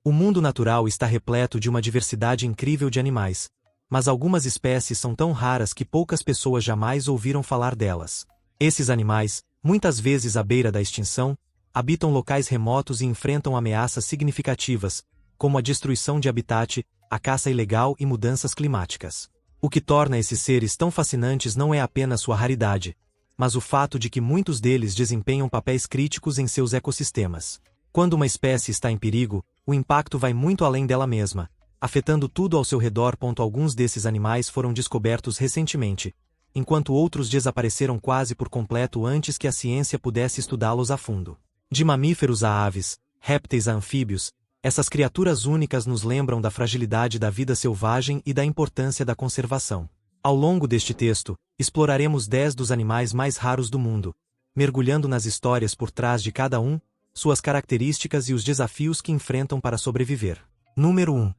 O mundo natural está repleto de uma diversidade incrível de animais, mas algumas espécies são tão raras que poucas pessoas jamais ouviram falar delas. Esses animais, muitas vezes à beira da extinção, habitam locais remotos e enfrentam ameaças significativas, como a destruição de habitat, a caça ilegal e mudanças climáticas. O que torna esses seres tão fascinantes não é apenas sua raridade, mas o fato de que muitos deles desempenham papéis críticos em seus ecossistemas. Quando uma espécie está em perigo, o impacto vai muito além dela mesma, afetando tudo ao seu redor. Alguns desses animais foram descobertos recentemente, enquanto outros desapareceram quase por completo antes que a ciência pudesse estudá-los a fundo. De mamíferos a aves, répteis a anfíbios, essas criaturas únicas nos lembram da fragilidade da vida selvagem e da importância da conservação. Ao longo deste texto, exploraremos 10 dos animais mais raros do mundo, mergulhando nas histórias por trás de cada um, suas características e os desafios que enfrentam para sobreviver. Número 1.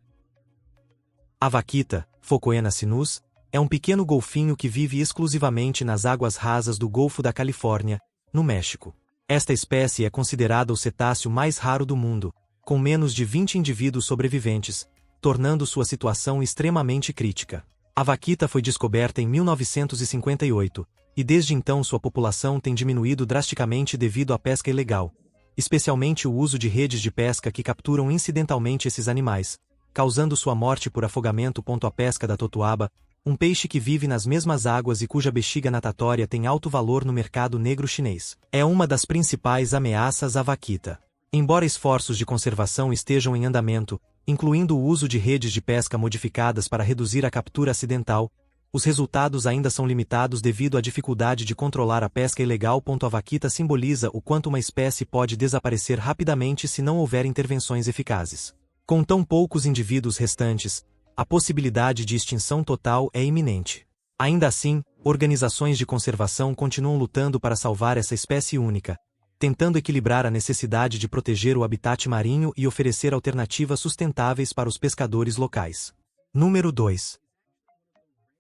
A vaquita, Phocoena sinus, é um pequeno golfinho que vive exclusivamente nas águas rasas do Golfo da Califórnia, no México. Esta espécie é considerada o cetáceo mais raro do mundo, com menos de 20 indivíduos sobreviventes, tornando sua situação extremamente crítica. A vaquita foi descoberta em 1958, e desde então sua população tem diminuído drasticamente devido à pesca ilegal, especialmente o uso de redes de pesca que capturam incidentalmente esses animais, causando sua morte por afogamento. A pesca da totuaba, um peixe que vive nas mesmas águas e cuja bexiga natatória tem alto valor no mercado negro chinês, é uma das principais ameaças à vaquita. Embora esforços de conservação estejam em andamento, incluindo o uso de redes de pesca modificadas para reduzir a captura acidental, os resultados ainda são limitados devido à dificuldade de controlar a pesca ilegal. A vaquita simboliza o quanto uma espécie pode desaparecer rapidamente se não houver intervenções eficazes. Com tão poucos indivíduos restantes, a possibilidade de extinção total é iminente. Ainda assim, organizações de conservação continuam lutando para salvar essa espécie única, tentando equilibrar a necessidade de proteger o habitat marinho e oferecer alternativas sustentáveis para os pescadores locais. Número 2.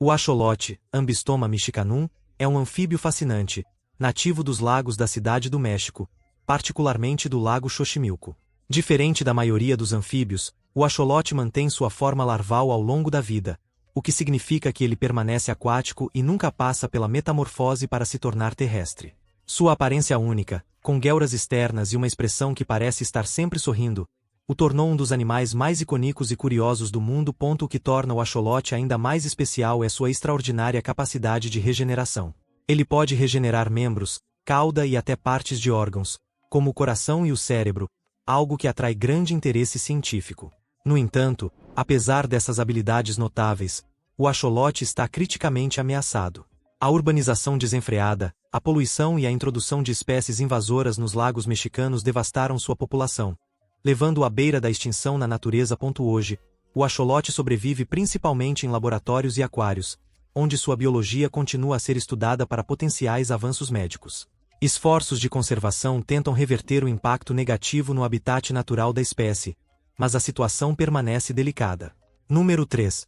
O axolote, Ambystoma mexicanum, é um anfíbio fascinante, nativo dos lagos da Cidade do México, particularmente do Lago Xochimilco. Diferente da maioria dos anfíbios, o axolote mantém sua forma larval ao longo da vida, o que significa que ele permanece aquático e nunca passa pela metamorfose para se tornar terrestre. Sua aparência única, com guelras externas e uma expressão que parece estar sempre sorrindo, o tornou um dos animais mais icônicos e curiosos do mundo. O que torna o axolote ainda mais especial é sua extraordinária capacidade de regeneração. Ele pode regenerar membros, cauda e até partes de órgãos, como o coração e o cérebro, algo que atrai grande interesse científico. No entanto, apesar dessas habilidades notáveis, o axolote está criticamente ameaçado. A urbanização desenfreada, a poluição e a introdução de espécies invasoras nos lagos mexicanos devastaram sua população, levando-o à beira da extinção na natureza. Hoje, o axolote sobrevive principalmente em laboratórios e aquários, onde sua biologia continua a ser estudada para potenciais avanços médicos. Esforços de conservação tentam reverter o impacto negativo no habitat natural da espécie, mas a situação permanece delicada. Número 3.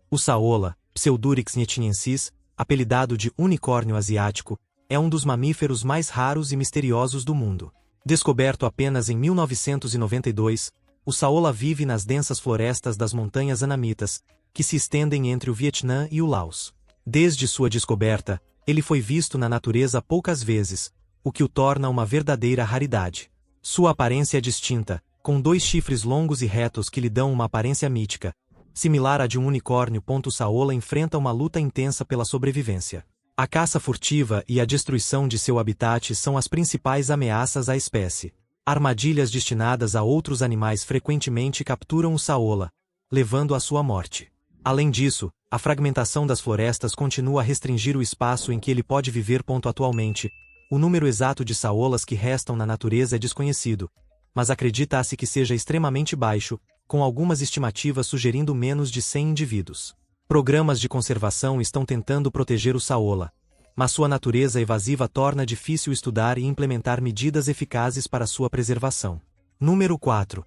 O saola, Pseudurix nietchensis, apelidado de unicórnio asiático, é um dos mamíferos mais raros e misteriosos do mundo. Descoberto apenas em 1992, o saola vive nas densas florestas das montanhas Anamitas, que se estendem entre o Vietnã e o Laos. Desde sua descoberta, ele foi visto na natureza poucas vezes, o que o torna uma verdadeira raridade. Sua aparência é distinta, com 2 chifres longos e retos que lhe dão uma aparência mítica, similar à de um unicórnio. O saola enfrenta uma luta intensa pela sobrevivência. A caça furtiva e a destruição de seu habitat são as principais ameaças à espécie. Armadilhas destinadas a outros animais frequentemente capturam o saola, levando à sua morte. Além disso, a fragmentação das florestas continua a restringir o espaço em que ele pode viver. Atualmente, o número exato de saolas que restam na natureza é desconhecido, mas acredita-se que seja extremamente baixo, com algumas estimativas sugerindo menos de 100 indivíduos. Programas de conservação estão tentando proteger o saola, mas sua natureza evasiva torna difícil estudar e implementar medidas eficazes para sua preservação. Número 4.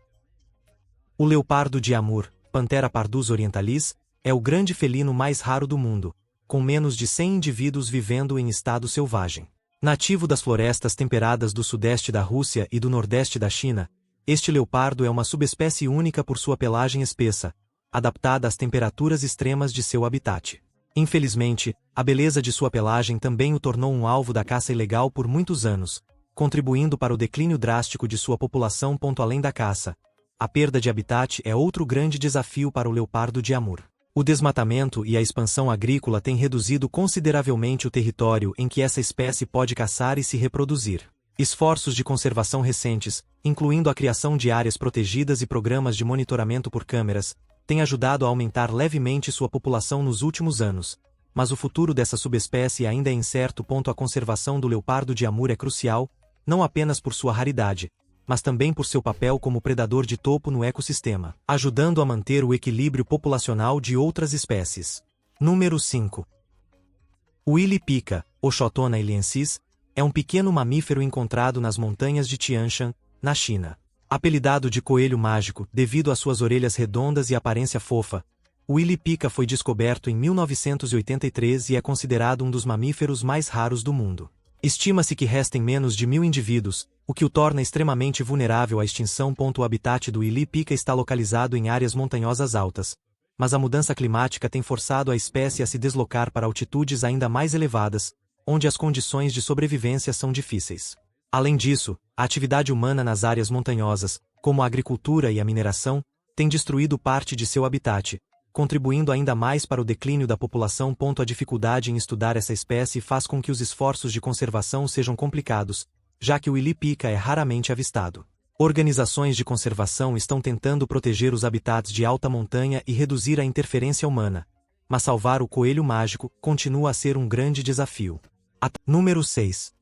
O leopardo de Amur, Panthera pardus orientalis, é o grande felino mais raro do mundo, com menos de 100 indivíduos vivendo em estado selvagem. Nativo das florestas temperadas do sudeste da Rússia e do nordeste da China, Este leopardo é uma subespécie única por sua pelagem espessa, adaptada às temperaturas extremas de seu habitat. Infelizmente, a beleza de sua pelagem também o tornou um alvo da caça ilegal por muitos anos, contribuindo para o declínio drástico de sua população. Além da caça, a perda de habitat é outro grande desafio para o leopardo de Amur. O desmatamento e a expansão agrícola têm reduzido consideravelmente o território em que essa espécie pode caçar e se reproduzir. Esforços de conservação recentes, incluindo a criação de áreas protegidas e programas de monitoramento por câmeras, têm ajudado a aumentar levemente sua população nos últimos anos, mas o futuro dessa subespécie ainda é incerto. A conservação do leopardo de Amur é crucial, não apenas por sua raridade, mas também por seu papel como predador de topo no ecossistema, ajudando a manter o equilíbrio populacional de outras espécies. Número 5. O Ili-Pika, Oxotona iliensis, é um pequeno mamífero encontrado nas montanhas de Tian Shan, na China. Apelidado de coelho mágico devido às suas orelhas redondas e aparência fofa, o Ili-Pika foi descoberto em 1983 e é considerado um dos mamíferos mais raros do mundo. Estima-se que restem menos de 1.000 indivíduos, o que o torna extremamente vulnerável à extinção. O habitat do Ili-Pika está localizado em áreas montanhosas altas, mas a mudança climática tem forçado a espécie a se deslocar para altitudes ainda mais elevadas, onde as condições de sobrevivência são difíceis. Além disso, a atividade humana nas áreas montanhosas, como a agricultura e a mineração, tem destruído parte de seu habitat, contribuindo ainda mais para o declínio da população. A dificuldade em estudar essa espécie faz com que os esforços de conservação sejam complicados, já que o Ili-Pika é raramente avistado. Organizações de conservação estão tentando proteger os habitats de alta montanha e reduzir a interferência humana, mas salvar o coelho mágico continua a ser um grande desafio. Número 6.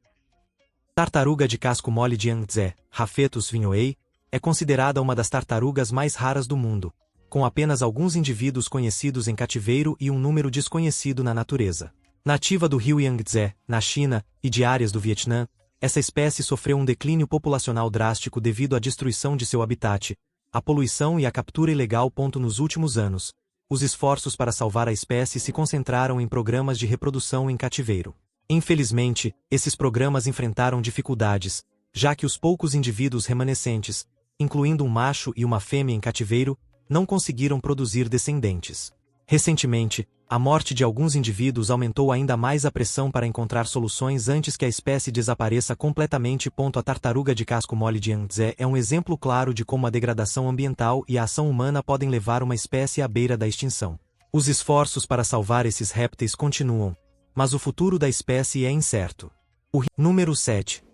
Tartaruga de casco mole de Yangtze, Rhaphetus vinhoei, é considerada uma das tartarugas mais raras do mundo, com apenas alguns indivíduos conhecidos em cativeiro e um número desconhecido na natureza. Nativa do rio Yangtze, na China, e de áreas do Vietnã, essa espécie sofreu um declínio populacional drástico devido à destruição de seu habitat, à poluição e à captura ilegal. Nos últimos anos, os esforços para salvar a espécie se concentraram em programas de reprodução em cativeiro. Infelizmente, esses programas enfrentaram dificuldades, já que os poucos indivíduos remanescentes, incluindo um macho e uma fêmea em cativeiro, não conseguiram produzir descendentes. Recentemente, a morte de alguns indivíduos aumentou ainda mais a pressão para encontrar soluções antes que a espécie desapareça completamente. A tartaruga de casco mole de Yangtze é um exemplo claro de como a degradação ambiental e a ação humana podem levar uma espécie à beira da extinção. Os esforços para salvar esses répteis continuam, mas o futuro da espécie é incerto. Número 7.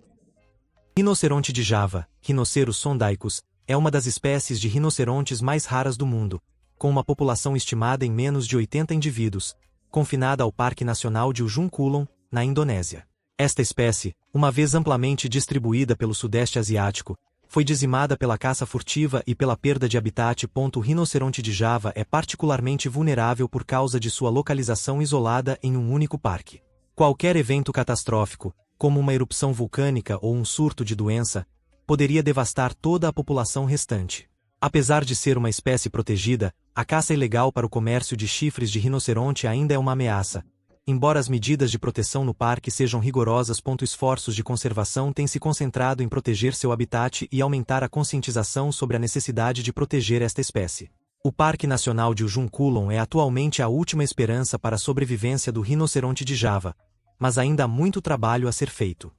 Rinoceronte de Java, Rhinoceros sondaicus, é uma das espécies de rinocerontes mais raras do mundo, com uma população estimada em menos de 80 indivíduos, confinada ao Parque Nacional de Ujung Kulon, na Indonésia. Esta espécie, uma vez amplamente distribuída pelo Sudeste Asiático, foi dizimada pela caça furtiva e pela perda de habitat. O rinoceronte de Java é particularmente vulnerável por causa de sua localização isolada em um único parque. Qualquer evento catastrófico, como uma erupção vulcânica ou um surto de doença, poderia devastar toda a população restante. Apesar de ser uma espécie protegida, a caça ilegal para o comércio de chifres de rinoceronte ainda é uma ameaça. Embora as medidas de proteção no parque sejam rigorosas. Esforços de conservação têm se concentrado em proteger seu habitat e aumentar a conscientização sobre a necessidade de proteger esta espécie. O Parque Nacional de Ujung Kulon é atualmente a última esperança para a sobrevivência do rinoceronte de Java, mas ainda há muito trabalho a ser feito.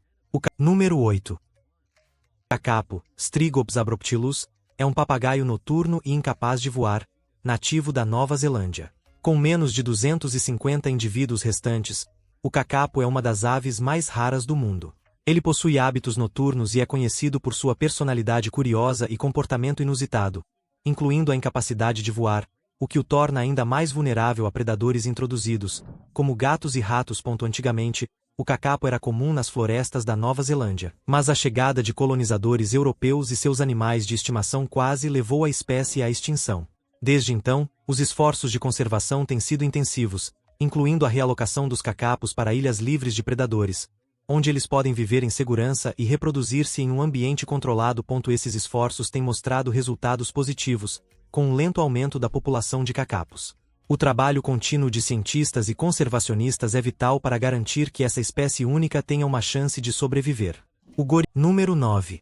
Número 8. Kakapo, Strigops abruptilus, é um papagaio noturno e incapaz de voar, nativo da Nova Zelândia. Com menos de 250 indivíduos restantes, o kakapo é uma das aves mais raras do mundo. Ele possui hábitos noturnos e é conhecido por sua personalidade curiosa e comportamento inusitado, incluindo a incapacidade de voar, o que o torna ainda mais vulnerável a predadores introduzidos, como gatos e ratos. Antigamente, o kakapo era comum nas florestas da Nova Zelândia, mas a chegada de colonizadores europeus e seus animais de estimação quase levou a espécie à extinção. Desde então, os esforços de conservação têm sido intensivos, incluindo a realocação dos kakapos para ilhas livres de predadores, onde eles podem viver em segurança e reproduzir-se em um ambiente controlado. Esses esforços têm mostrado resultados positivos, com um lento aumento da população de kakapos. O trabalho contínuo de cientistas e conservacionistas é vital para garantir que essa espécie única tenha uma chance de sobreviver. Número 9.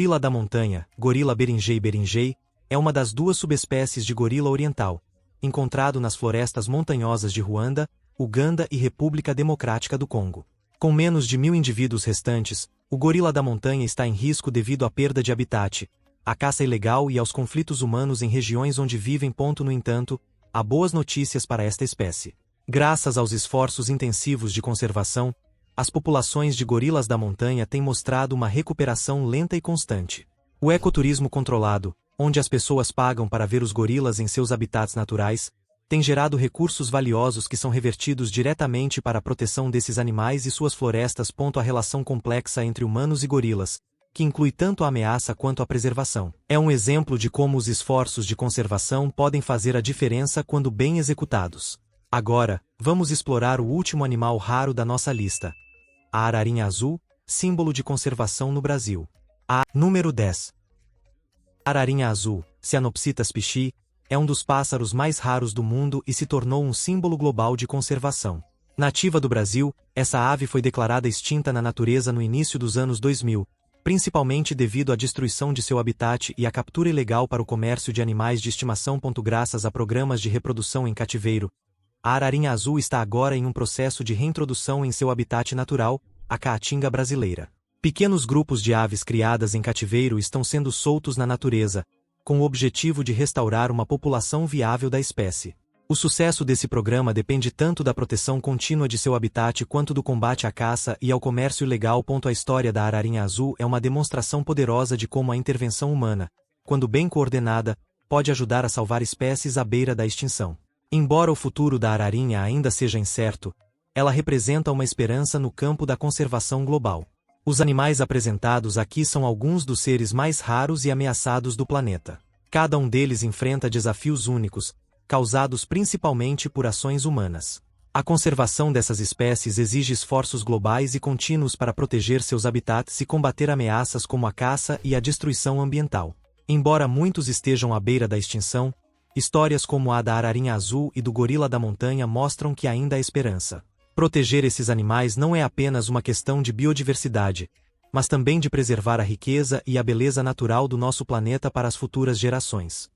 Gorila da montanha, Gorila beringei, é uma das duas subespécies de gorila oriental, encontrado nas florestas montanhosas de Ruanda, Uganda e República Democrática do Congo. Com menos de 1.000 indivíduos restantes, o gorila da montanha está em risco devido à perda de habitat, à caça ilegal e aos conflitos humanos em regiões onde vivem. No entanto, há boas notícias para esta espécie. Graças aos esforços intensivos de conservação, as populações de gorilas da montanha têm mostrado uma recuperação lenta e constante. O ecoturismo controlado, onde as pessoas pagam para ver os gorilas em seus habitats naturais, tem gerado recursos valiosos que são revertidos diretamente para a proteção desses animais e suas florestas. A relação complexa entre humanos e gorilas, que inclui tanto a ameaça quanto a preservação, é um exemplo de como os esforços de conservação podem fazer a diferença quando bem executados. Agora, vamos explorar o último animal raro da nossa lista: a ararinha azul, símbolo de conservação no Brasil. Número 10. A ararinha azul, Cyanopsitas pichi, é um dos pássaros mais raros do mundo e se tornou um símbolo global de conservação. Nativa do Brasil, essa ave foi declarada extinta na natureza no início dos anos 2000, principalmente devido à destruição de seu habitat e à captura ilegal para o comércio de animais de estimação. Graças a programas de reprodução em cativeiro, a ararinha azul está agora em um processo de reintrodução em seu habitat natural, a caatinga brasileira. Pequenos grupos de aves criadas em cativeiro estão sendo soltos na natureza, com o objetivo de restaurar uma população viável da espécie. O sucesso desse programa depende tanto da proteção contínua de seu habitat quanto do combate à caça e ao comércio ilegal. A história da ararinha azul é uma demonstração poderosa de como a intervenção humana, quando bem coordenada, pode ajudar a salvar espécies à beira da extinção. Embora o futuro da ararinha ainda seja incerto, ela representa uma esperança no campo da conservação global. Os animais apresentados aqui são alguns dos seres mais raros e ameaçados do planeta. Cada um deles enfrenta desafios únicos, causados principalmente por ações humanas. A conservação dessas espécies exige esforços globais e contínuos para proteger seus habitats e combater ameaças como a caça e a destruição ambiental. Embora muitos estejam à beira da extinção, histórias como a da ararinha azul e do gorila da montanha mostram que ainda há esperança. Proteger esses animais não é apenas uma questão de biodiversidade, mas também de preservar a riqueza e a beleza natural do nosso planeta para as futuras gerações.